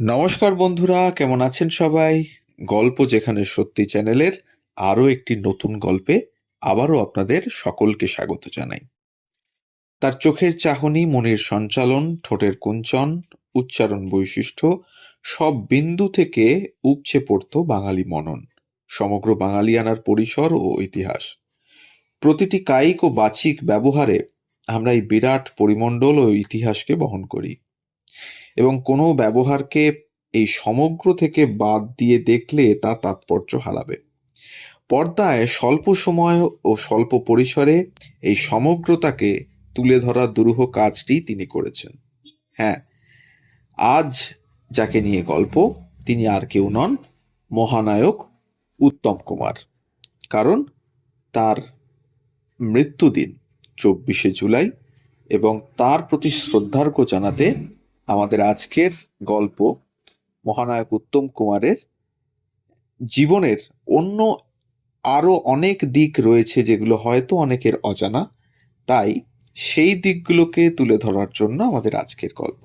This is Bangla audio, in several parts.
নমস্কার বন্ধুরা, কেমন আছেন সবাই? গল্প যেখানে সত্যি চ্যানেলের আরও একটি নতুন গল্পে আবারও আপনাদের সকলকে স্বাগত জানাই। তার চোখের চাহনি, মনের সঞ্চালন, ঠোঁটের কুঞ্চন, উচ্চারণ বৈশিষ্ট্য সব বিন্দু থেকে উপচে পড়ত বাঙালি মনন, সমগ্র বাঙালিয়ানার পরিসর ও ইতিহাস। প্রতিটি কায়িক ও বাচিক ব্যবহারে আমরা এই বিরাট পরিমণ্ডল ও ইতিহাসকে বহন করি, এবং কোনো ব্যবহারকে এই সমগ্র থেকে বাদ দিয়ে দেখলে তা তাৎপর্য হারাবে। পর্দায় স্বল্প সময় ও স্বল্প পরিসরে এই সমগ্রতাকে তুলে ধরার দুরূহ কাজটি তিনি করেছেন। হ্যাঁ, আজ যাকে নিয়ে গল্প, তিনি আর কেউ নন, মহানায়ক উত্তম কুমার। কারণ তার মৃত্যুদিন 24শে জুলাই, এবং তার প্রতি শ্রদ্ধার্ঘ্য জানাতে আমাদের আজকের গল্প মহানায়ক উত্তম কুমারের জীবনের অন্য আরো অনেক দিক রয়েছে যেগুলো হয়তো অনেকের অজানা, তাই সেই দিকগুলোকে তুলে ধরার জন্য আমাদের আজকের গল্প।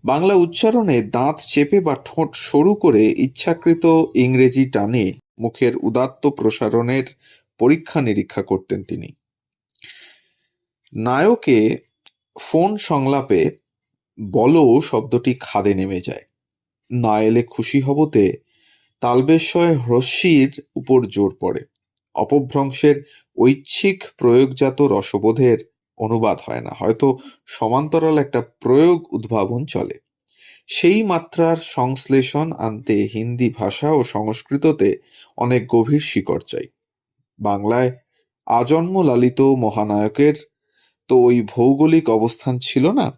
বাংলা উচ্চারণে দাঁত চেপে বা ঠোঁট সরু করে ইচ্ছাকৃত ইংরেজি টানে মুখের উদাত্ত প্রসারণের পরীক্ষা নিরীক্ষা করতেন তিনি। নায়কে ফোন সংলাপে বলো শব্দটি খাদে নেমে যায়। না এলে খুশি হবতে তালবেশ্বয় হ্রস্বীর উপর জোর পড়ে। অপভ্রংশের ঐচ্ছিক প্রয়োগজাত রসবোধের অনুবাদ হয় না, হয়তো সমান্তরাল একটা প্রয়োগ উদ্ভাবন চলে। সেই মাত্রার সংশ্লেষণ আনতে হিন্দি ভাষা ও সংস্কৃততে অনেক গভীর শিকড় চাই। বাংলায় আজন্ম লালিত মহানায়কের তো ওই ভৌগোলিক অবস্থান ছিল না।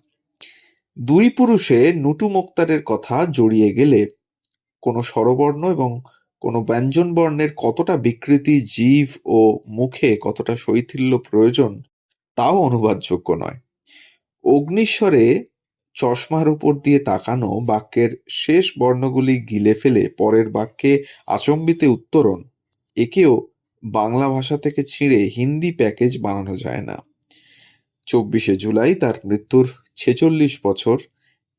দুই পুরুষে নুটু মুক্তারের কথা জড়িয়ে গেলে কোনো স্বরবর্ণ এবং কোনো ব্যঞ্জনবর্ণের কতটা বিকৃতি, জিভ ও মুখে কতটা শৈথিল্য প্রয়োজন, তাও অনুবাদযোগ্য নয়। অগ্নিস্বরে চশমার উপর দিয়ে তাকানো, বাক্যের শেষ বর্ণগুলি গিলে ফেলে পরের বাক্যে আচম্বিতে উত্তরণ, একেও বাংলা ভাষা থেকে ছিঁড়ে হিন্দি প্যাকেজ বানানো যায় না। 24শে জুলাই তার মৃত্যুর 46 বছর,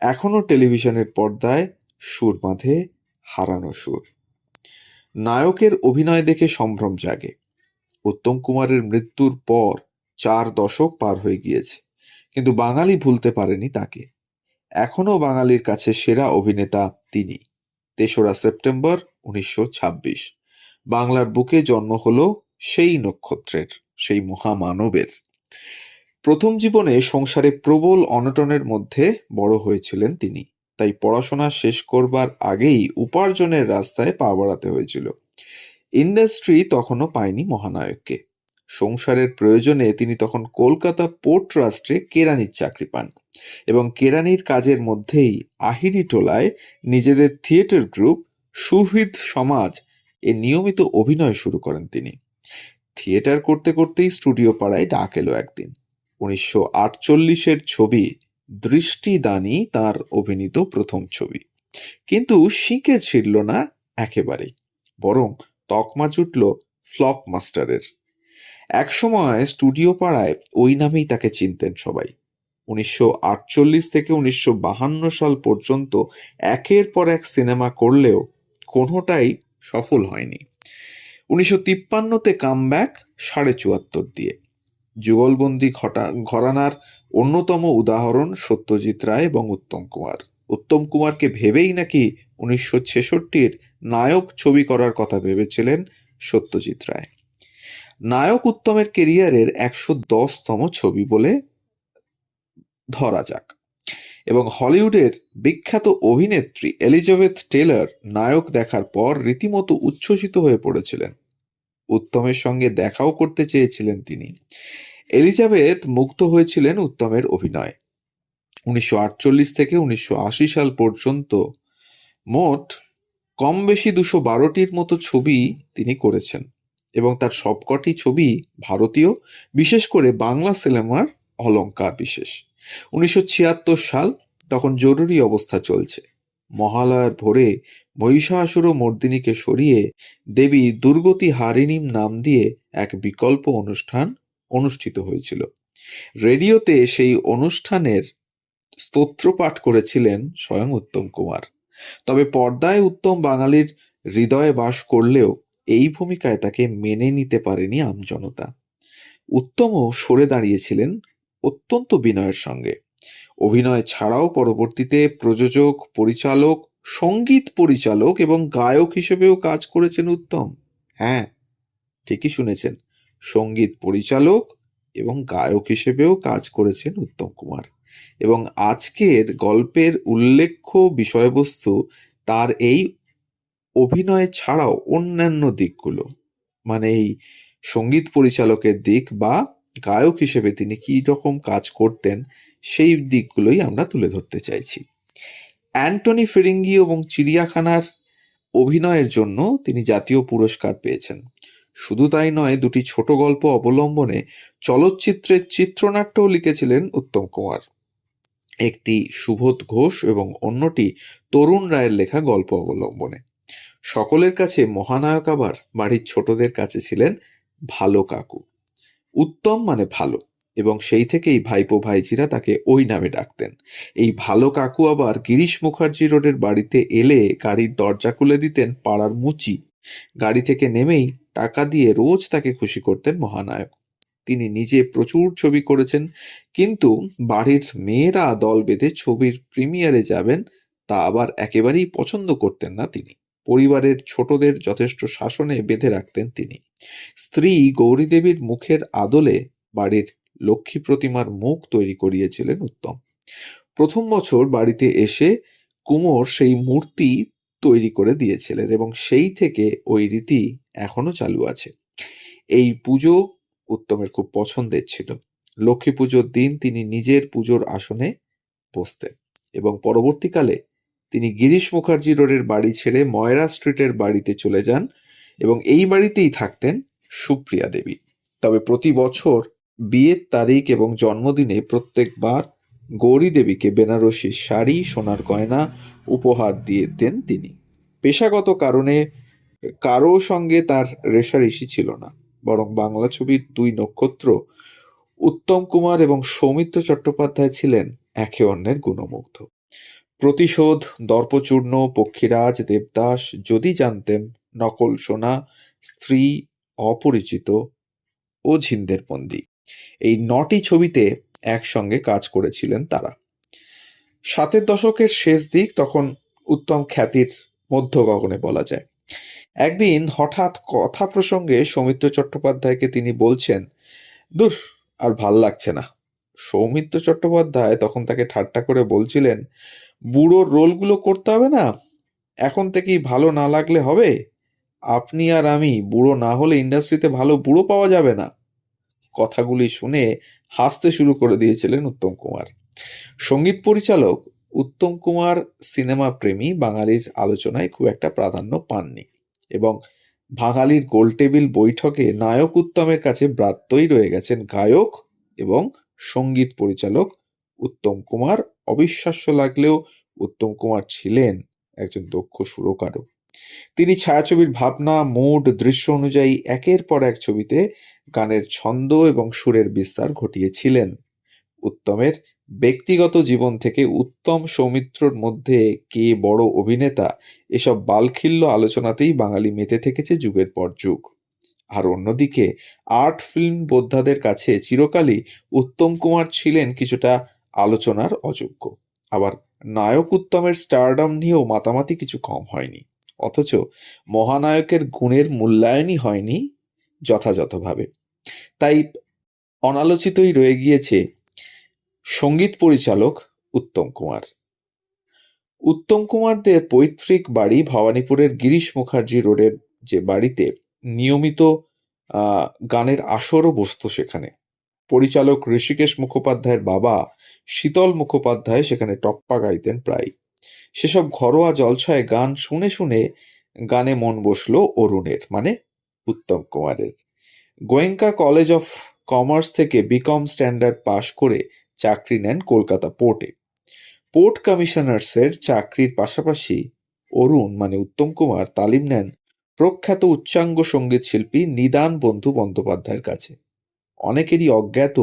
এখনো টেলিভিশনের পর্দায় সুর বাঁধে হারানো সুর। নায়কের অভিনয় দেখে সম্ভ্রম জাগে। উত্তম কুমারের মৃত্যুর পর 4 দশক পার হয়ে গিয়েছে, কিন্তু বাঙালি ভুলতে পারেনি তাকে। এখনো বাঙালির কাছে সেরা অভিনেতা তিনি। 3রা সেপ্টেম্বর 1926 বাংলার বুকে জন্ম হলো সেই নক্ষত্রের, সেই মহামানবের। প্রথম জীবনে সংসারে প্রবল অনটনের মধ্যে বড় হয়েছিলেন তিনি, তাই পড়াশোনা শেষ করবার আগেই উপার্জনের রাস্তায় পা বাড়াতে হয়েছিল। ইন্ডাস্ট্রি তখনও পায়নি মহানায়ককে। সংসারের প্রয়োজনে তিনি তখন কলকাতা পোর্ট ট্রাস্টে কেরানির চাকরি পান, এবং কেরানির কাজের মধ্যেই আহিরি টোলায় নিজেদের থিয়েটার গ্রুপ সুহৃদ সমাজ এ নিয়মিত অভিনয় শুরু করেন তিনি। থিয়েটার করতে করতেই স্টুডিও পাড়ায় ডাক এলো একদিন। 1948-এর ছবি দৃষ্টিদানী তার অভিনীত প্রথম ছবি, কিন্তু শিঁকে ছিড়ল না একেবারেই, বরং তকমা জুটল ফ্লপ মাস্টারের। একসময় স্টুডিও পাড়ায় ওই নামেই তাকে চিনতেন সবাই। 1948 থেকে 1952 সাল পর্যন্ত একের পর এক সিনেমা করলেও কোনোটাই সফল হয়নি। 1953-তে কামব্যাক 74.5 দিয়ে। যুগলবন্দি ঘরানার অন্যতম উদাহরণ সত্যজিৎ রায় এবং উত্তম কুমার। উত্তম কুমারকে ভেবেই নাকি 1966-র নায়ক ছবি করার কথা ভেবেছিলেন সত্যজিৎ রায়। নায়ক উত্তমের কেরিয়ারের 110তম ছবি বলে ধরা যাক, এবং হলিউডের বিখ্যাত অভিনেত্রী এলিজাবেথ টেলর নায়ক দেখার পর রীতিমতো উচ্ছ্বসিত হয়ে পড়েছিলেন। উত্তমের সঙ্গে দেখাও করতে চেয়েছিলেন তিনি। এলিজাবেথ মুগ্ধ হয়েছিলেন উত্তমের অভিনয়। 1948 থেকে 1980 সাল পর্যন্ত মোট কম বেশি 212টির মতো ছবি তিনি করেছেন, এবং তার সবকটি ছবি ভারতীয়, বিশেষ করে বাংলা সিনেমার অলংকার বিশেষ। 1976 সাল, তখন জরুরি অবস্থা চলছে। মহালয়ার ভোরে মহিষাসুর মর্দিনীকে সরিয়ে দেবী দুর্গতি হারিণীম নাম দিয়ে এক বিকল্প অনুষ্ঠান অনুষ্ঠিত হয়েছিল। রেডিওতে সেই অনুষ্ঠানের স্তোত্র পাঠ করেছিলেন স্বয়ং উত্তম কুমার। তবে পর্দায় উত্তম বাঙালির হৃদয়ে বাস করলেও এই ভূমিকায় তাকে মেনে নিতে পারেনি আমজনতা। উত্তমও সরে দাঁড়িয়েছিলেন অত্যন্ত বিনয়ের সঙ্গে। অভিনয় ছাড়াও পরবর্তীতে প্রযোজক, পরিচালক, সঙ্গীত পরিচালক এবং গায়ক হিসেবেও কাজ করেছেন উত্তম। হ্যাঁ, ঠিকই শুনেছেন, সঙ্গীত পরিচালক এবং গায়ক হিসেবেও কাজ করেছেন উত্তম কুমার। এবং আজকের গল্পের উল্লেখ্য বিষয়বস্তু তার এই অভিনয় ছাড়াও অন্যান্য দিকগুলো, মানে এই সঙ্গীত পরিচালকের দিক বা গায়ক হিসেবে তিনি কী রকম কাজ করতেন সেই দিকগুলোই আমরা তুলে ধরতে চাইছি। অ্যান্টনি ফিরিঙ্গি এবং চিড়িয়াখানার অভিনয়ের জন্য তিনি জাতীয় পুরস্কার পেয়েছেন। শুধু তাই নয়, দুটি ছোট গল্প অবলম্বনে চলচ্চিত্রের চিত্রনাট্যও লিখেছিলেন উত্তম কুমার। একটি সুবোধ ঘোষ এবং অন্যটি তরুণ রায়ের লেখা গল্প অবলম্বনে। সকলের কাছে মহানায়ক আবার বাড়ির ছোটদের কাছে ছিলেন ভালো কাকু। উত্তম মানে ভালো, এবং সেই থেকেই ভাইপো ভাইঝিরা তাকে ওই নামে ডাকতেন। এই ভালো কাকু আবার গিরিশ মুখার্জি রোডের বাড়িতে এলে গাড়ির দরজা খুলে দিতেন পাড়ার মুচি। গাড়ি থেকে নেমেই টাকা দিয়ে রোজ তাকে খুশি করতেন মহানায়ক। তিনি নিজে প্রচুর ছবি করেছেন, কিন্তু বাড়ির মেয়েরা দল বেঁধে ছবির প্রিমিয়ারে যাবেন তা আবার একেবারেই পছন্দ করতেন না তিনি। পরিবারের ছোটদের যথেষ্ট শাসনে বেঁধে রাখতেন তিনি। স্ত্রী গৌরীদেবীর মুখের আদলে বাড়ির লক্ষ্মী প্রতিমার মুখ তৈরি করিয়েছিলেন উত্তম। প্রথম বছর বাড়িতে এসে কুমোর সেই মূর্তি তৈরি করে দিয়েছিলেন এবং সেই থেকে ওই রীতি এখনো চালু আছে। এই পুজো উত্তমের খুব পছন্দের ছিল। লক্ষ্মী পুজোর দিন তিনি নিজের পুজোর আসনে বসতেন এবং পরবর্তীকালে তিনি গিরিশ মুখার্জি রোডের বাড়ি ছেড়ে ময়রা স্ট্রিটের বাড়িতে চলে যান এবং এই বাড়িতেই থাকতেন সুপ্রিয়া দেবী। তবে প্রতি বছর বিয়ের তারিখ এবং জন্মদিনে প্রত্যেকবার গৌরী দেবীকে বেনারসি শাড়ি, সোনার গয়না উপহার দিতেন তিনি। পেশাগত কারণে কারো সঙ্গে তার রেষারেষি ছিল না, বরং বাংলা ছবির দুই নক্ষত্র উত্তম কুমার এবং সৌমিত্র চট্টোপাধ্যায় ছিলেন একে অন্যের গুণমুগ্ধ। প্রতিশোধ, দর্পচূর্ণ, পক্ষীরাজ, দেবদাস, যদি জানতেম, নকল সোনা, স্ত্রী, অপরিচিত ও ঝিন্দের বন্দি, এই 9টি ছবিতে একসঙ্গে কাজ করেছিলেন তারা। 7-এর দশকের শেষ দিক তখন উত্তম খ্যাতির মধ্য গগনে বলা যায়। একদিন হঠাৎ কথা প্রসঙ্গে সৌমিত্র চট্টোপাধ্যায়কে তিনি বলছেন, দূর, আর ভাল লাগছে না। সৌমিত্র চট্টোপাধ্যায় তখন তাকে ঠাট্টা করে বলছিলেন, বুড়োর রোলগুলো করতে হবে না, এখন থেকেই ভালো না লাগলে হবে? আপনি আর আমি বুড়ো না হলে ইন্ডাস্ট্রিতে ভালো বুড়ো পাওয়া যাবে না। কথাগুলি শুনে হাসতে শুরু করে দিয়েছিলেন উত্তম কুমার। সঙ্গীত পরিচালক উত্তম কুমার সিনেমা প্রেমী বাঙালির আলোচনায় খুব একটা প্রাধান্য পাননি এবং বাঙালির গোলটেবিল বৈঠকে নায়ক উত্তমের কাছে ব্রাত্যই রয়ে গেছেন গায়ক এবং সঙ্গীত পরিচালক উত্তম কুমার। অবিশ্বাস্য লাগলেও উত্তম কুমার ছিলেন একজন দক্ষ সুরকারও। তিনি ছায়াছবির ভাবনা, মুড, দৃশ্য অনুযায়ী একের পর এক ছবিতে গানের ছন্দ এবং সুরের বিস্তার ঘটিয়েছিলেন। উত্তমের ব্যক্তিগত জীবন থেকে উত্তম সৌমিত্রর মধ্যে কে বড় অভিনেতা এসব বালখিল্য আলোচনাতেই বাঙালি মেতে থেকেছে যুগের পর যুগ। আর অন্যদিকে আর্ট ফিল্ম বোদ্ধাদের কাছে চিরকালই উত্তম কুমার ছিলেন কিছুটা আলোচনার অযোগ্য। আবার নায়ক উত্তমের স্টারডম নিয়েও মাতামাতি কিছু কম হয়নি, অথচ মহানায়কের গুণের মূল্যায়নই হয়নি যথাযথভাবে। তাই অনালোচিতই রয়ে গিয়েছে সঙ্গীত পরিচালক উত্তম কুমার। উত্তম কুমারদের পৈতৃক বাড়ি ভবানীপুরের গিরিশ মুখার্জি রোডের যে বাড়িতে নিয়মিত গানের আসরও বসত সেখানে। পরিচালক ঋষিকেশ মুখোপাধ্যায়ের বাবা শীতল মুখোপাধ্যায় সেখানে টপ্পা গাইতেন প্রায়। সেসব ঘরোয়া জলছায় গান শুনে শুনে গানে মন বসলো অরুণের, মানে উত্তম কুমারের। গোয়েঙ্কা কলেজ অফ কমার্স থেকে বিকম স্ট্যান্ডার্ড পাশ করে চাকরি নেন কলকাতা পোর্টে। পোর্ট কমিশনার্সের চাকরির পাশাপাশি অরুণ মানে উত্তম কুমার তালিম নেন প্রখ্যাত উচ্চাঙ্গ সঙ্গীত শিল্পী নিদান বন্ধু বন্দ্যোপাধ্যায়ের কাছে। অনেকেরই অজ্ঞাত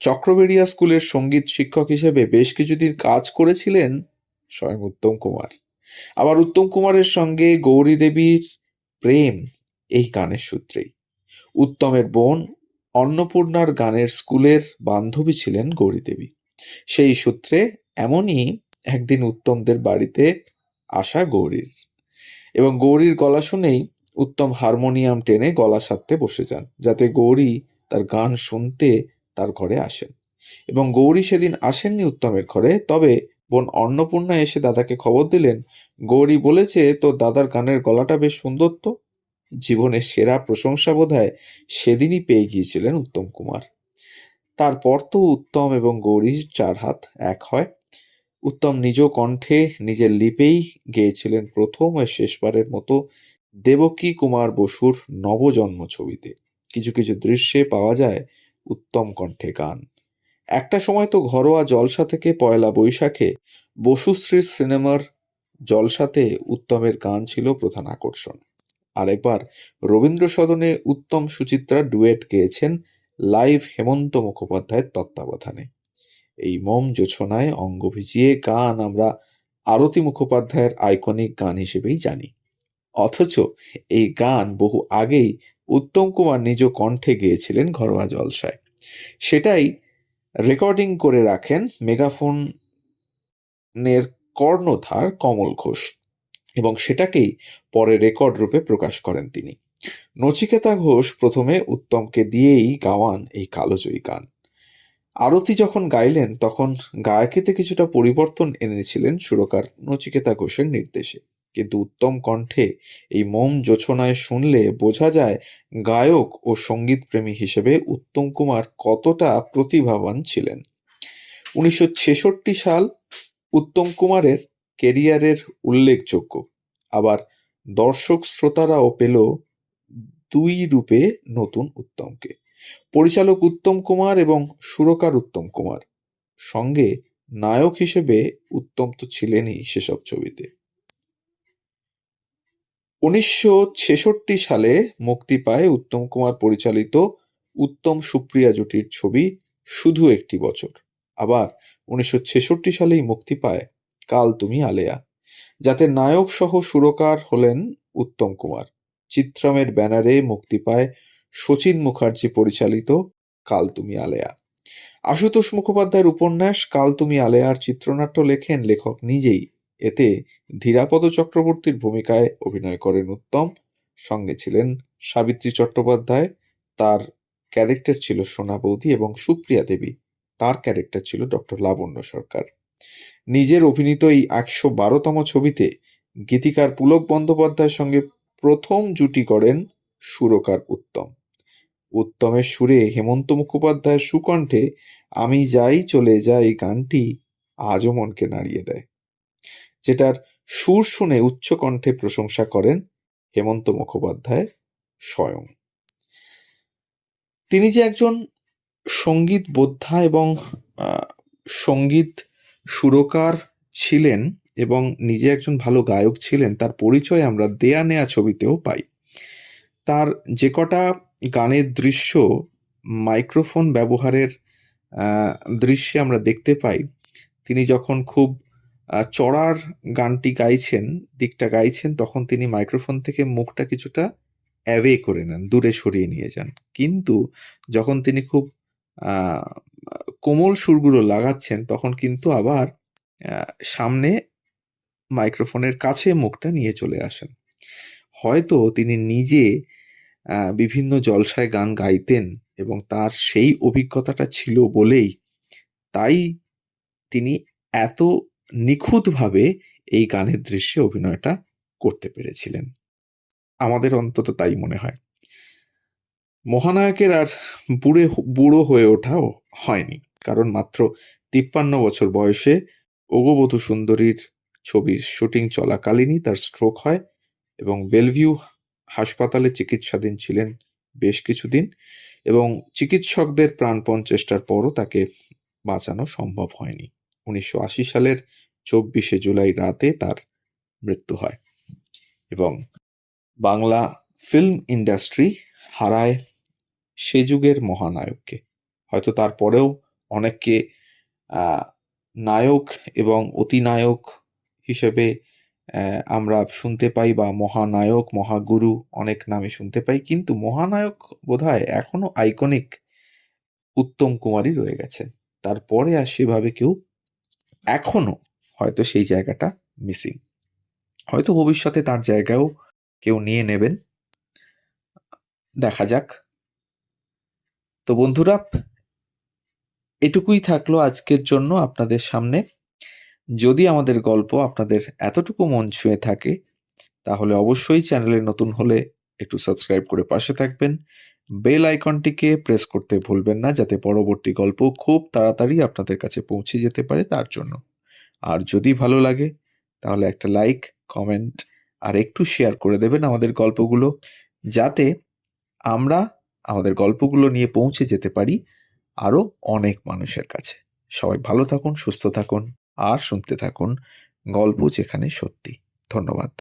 চক্রবেড়িয়া স্কুলের সঙ্গীত শিক্ষক হিসেবে বেশ কিছুদিন কাজ করেছিলেন স্বয়ং উত্তম কুমার। আবার উত্তম কুমারের সঙ্গে গৌরী দেবীর প্রেম এই গানের সূত্রেই। উত্তমের বোন অন্নপূর্ণার গানের স্কুলের বান্ধবী ছিলেন গৌরী দেবী। সেই সূত্রে এমনই একদিন উত্তমদের বাড়িতে আসা গৌরীর, এবং গৌরীর গলা শুনেই উত্তম হারমোনিয়াম টেনে গলা সাধতে বসে যান, যাতে গৌরী তার গান শুনতে তার ঘরে আসেন। এবং গৌরী সেদিন আসেননি উত্তমের ঘরে, তবে বোন অন্নপূর্ণা এসে দাদাকে খবর দিলেন, গৌরী বলেছে তোর দাদার গানের গলাটা বেশ সুন্দর তো। জীবনের সেরা প্রশংসা বোধহয় সেদিনই পেয়ে গিয়েছিলেন উত্তম কুমার। তারপর তো উত্তম এবং গৌরীর চার হাত এক হয়। উত্তম নিজ কণ্ঠে নিজের লিপেই গেয়েছিলেন প্রথম ও শেষবারের মতো দেবকী কুমার বসুর নবজন্ম ছবিতে। কিছু কিছু দৃশ্যে পাওয়া যায় উত্তম কণ্ঠে গান। একটা সময় তো ঘরোয়া জলসা থেকে পয়লা বৈশাখে বসুশ্রীর সিনেমার জলসাতে উত্তমের গান ছিল প্রধান আকর্ষণ। আরেকবার রবীন্দ্র সদনে উত্তম সুচিত্রা ডুয়েট গেয়েছেন লাইভ হেমন্ত মুখোপাধ্যায়ের তত্ত্বাবধানে। এই মোম জোছনায় অঙ্গ ভিজিয়ে গান আমরা আরতি মুখোপাধ্যায়ের আইকনিক গান হিসেবেই জানি। অথচ এই গান বহু আগেই উত্তম কুমার নিজ কণ্ঠে গেয়েছিলেন ঘরোয়া জলসায়। সেটাই রেকর্ডিং করে রাখেন মেগাফোনের কর্ণধার কমল ঘোষ, এবং সেটাকেই পরে রেকর্ড রূপে প্রকাশ করেন তিনি। নচিকেতা ঘোষ প্রথমে উত্তমকে দিয়েই গাওয়ান এই কালোজয়ী গান। আরতি যখন গাইলেন তখন গায়কিতে কিছুটা পরিবর্তন এনেছিলেন সুরকার নচিকেতা ঘোষের নির্দেশে, কিন্তু উত্তম কণ্ঠে এই মোম জোছনায় শুনলে বোঝা যায় গায়ক ও সঙ্গীতপ্রেমী হিসেবে উত্তম কুমার কতটা প্রতিভাবান ছিলেন। 1966 সাল উত্তম কুমারের কেরিয়ারের উল্লেখযোগ্য। আবার দর্শক শ্রোতারাও পেল দুই রূপে নতুন উত্তমকে। পরিচালক উত্তম কুমার এবং সুরকার উত্তম কুমার, সঙ্গে নায়ক হিসেবে উত্তম তো ছিলেনই সেসব ছবিতে। 1966 সালে মুক্তি পায় উত্তম কুমার পরিচালিত উত্তম সুপ্রিয়া জুটির ছবি শুধু একটি বছর। আবার 1966 সালেই মুক্তি পায় কাল তুমি আলেয়া, যাতে নায়ক সহ সুরকার হলেন উত্তম কুমার। চিত্রমের ব্যানারে মুক্তি পায় শচীন মুখার্জি পরিচালিত কাল তুমি আলেয়া। আশুতোষ মুখোপাধ্যায়ের উপন্যাস কাল তুমি আলেয়ার চিত্রনাট্য লেখেন লেখক নিজেই। এতে ধীরাপদ চক্রবর্তীর ভূমিকায় অভিনয় করেন উত্তম। সঙ্গে ছিলেন সাবিত্রী চট্টোপাধ্যায়, তার ক্যারেক্টার ছিল সোনা বৌদি, এবং সুপ্রিয়া দেবী, তার ক্যারেক্টার ছিল ডক্টর লাবণ্য সরকার। নিজের অভিনীত এই 112তম ছবিতে গীতিকার পুলক বন্দ্যোপাধ্যায়ের সঙ্গে প্রথম জুটি করেন সুরকার উত্তম। উত্তমের সুরে হেমন্ত মুখোপাধ্যায়ের সুকণ্ঠে আমি যাই চলে যাই গানটি আজও মনকে নাড়িয়ে দেয়, যেটার সুর শুনে উচ্চ কণ্ঠে প্রশংসা করেন হেমন্ত মুখোপাধ্যায় স্বয়ং। তিনি যে একজন সঙ্গীত বোদ্ধা এবং সঙ্গীত সুরকার ছিলেন এবং নিজে একজন ভালো গায়ক ছিলেন, তার পরিচয় আমরা দেয়া নেয়া ছবিতেও পাই। তার যে কটা গানের দৃশ্য মাইক্রোফোন ব্যবহারের দৃশ্যে আমরা দেখতে পাই, তিনি যখন খুব চড়ার গানটি গাইছেন, দিকটা গাইছেন, তখন তিনি মাইক্রোফোন থেকে মুখটা কিছুটা অ্যাওয়ে করে নেন, দূরে সরিয়ে নিয়ে যান। কিন্তু যখন তিনি খুব কোমল সুরগুলো লাগাচ্ছেন, তখন কিন্তু আবার সামনে মাইক্রোফোনের কাছে মুখটা নিয়ে চলে আসেন। হয়তো তিনি নিজে বিভিন্ন জলসায় গান গাইতেন এবং তার সেই অভিজ্ঞতাটা ছিল বলেই তাই তিনি এত নিখুঁতভাবে এই গানের দৃশ্যে অভিনয়টা করতে পেরেছিলেন। আমাদের অন্তত তাই মনে হয়। মহানায়কের আর বুড়ো হয়ে ওঠাও হয়নি, কারণ মাত্র 53 বছর বয়সে ওগো সুন্দরীর ছবির শুটিং চলাকালীনই তার স্ট্রোক হয় এবং বেলভিউ হাসপাতালে চিকিৎসাধীন ছিলেন বেশ কিছুদিন, এবং চিকিৎসকদের প্রাণপণ চেষ্টার পরও তাকে বাঁচানো সম্ভব হয়নি। 1980 সালের 24শে জুলাই রাতে তার মৃত্যু হয় এবং বাংলা ফিল্ম ইন্ডাস্ট্রি হারায় সে যুগের মহানায়ককে। হয়তো তারপরেও অনেককে নায়ক এবং অতিনায়ক হিসেবে আমরা শুনতে পাই, বা মহানায়ক, মহাগুরু অনেক নামে শুনতে পাই, কিন্তু মহানায়ক বোধহয় এখনো আইকনিক উত্তম কুমারই রয়ে গেছেন। তারপরে আর সেভাবে কেউ এখনো হয়তো সেই জায়গাটা মিসিং। হয়তো ভবিষ্যতে তার জায়গাও কেউ নিয়ে নেবেন, দেখা যাক। তো বন্ধুরা, এটুকুই থাকলো আজকের জন্য আপনাদের সামনে। যদি আমাদের গল্প আপনাদের এতটুকু মন ছুঁয়ে থাকে, তাহলে অবশ্যই চ্যানেলে নতুন হলে একটু সাবস্ক্রাইব করে পাশে থাকবেন। বেল আইকনটিকে প্রেস করতে ভুলবেন না, যাতে পরবর্তী গল্প খুব তাড়াতাড়ি আপনাদের কাছে পৌঁছে যেতে পারে তার জন্য। আর যদি ভালো লাগে তাহলে একটা লাইক, কমেন্ট আর একটু শেয়ার করে দেবেন আমাদের গল্পগুলো, যাতে আমরা আমাদের গল্পগুলো নিয়ে পৌঁছে যেতে পারি আরও অনেক মানুষের কাছে। সবাই ভালো থাকুন, সুস্থ থাকুন আর শুনতে থাকুন গল্প যেখানে সত্যি। ধন্যবাদ।